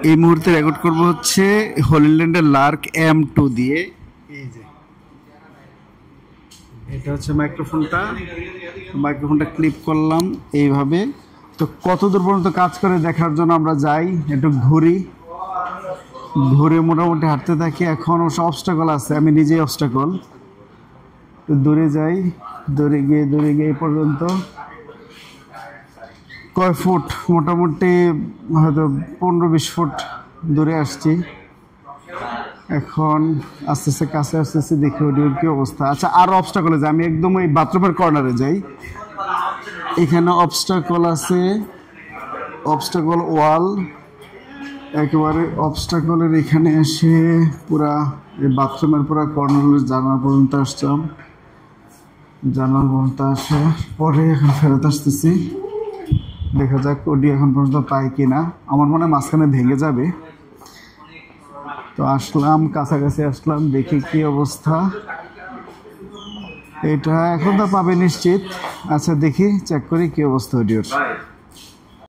এই মুহূর্তে রেকর্ড করব হচ্ছে হলিল্যান্ডের লার্ক M2 দিয়ে। এই যে এটা হচ্ছে মাইক্রোফোনটা ক্লিপ করলাম এইভাবে। তো কত দূর পর্যন্ত কাজ করে দেখার জন্য আমরা যাই, একটু ঘুরে মোটামুটি হাঁটতে থাকি। এখন অবশ্য অবস্টাকল আছে, আমি নিজেই অবস্টাকল। দূরে যাই, দূরে গিয়ে এই পর্যন্ত কয় ফুট, মোটামুটি হয়তো 15-20 ফুট দূরে আসছি। এখন আস্তে আস্তে কাছে আসতেছি, দেখি ওডিওর কি অবস্থা। আচ্ছা, আর অবস্টাকলে যাই, আমি একদম ওই বাথরুমের কর্নারে যাই। এখানে অবস্টাকল আছে, অবস্টাকল ওয়াল, একেবারে অবস্টাকলের এখানে এসে পুরা এই বাথরুমের পুরা কর্নারের জানালা পর্যন্ত আসলাম। জানালা পর্যন্ত আসার পরে এখন ফেরত আসতেছি। দেখা যাক ওডি এখন পর্যন্ত পাই কিনা। আমার মনে হয় মাঝখানে ভেঙে যাবে। তো আসলাম, কাছাকাছি আসলাম, দেখি কি অবস্থা। এটা এখন তো পাবে নিশ্চিত। আচ্ছা, দেখি চেক করি কি অবস্থা অডিওর।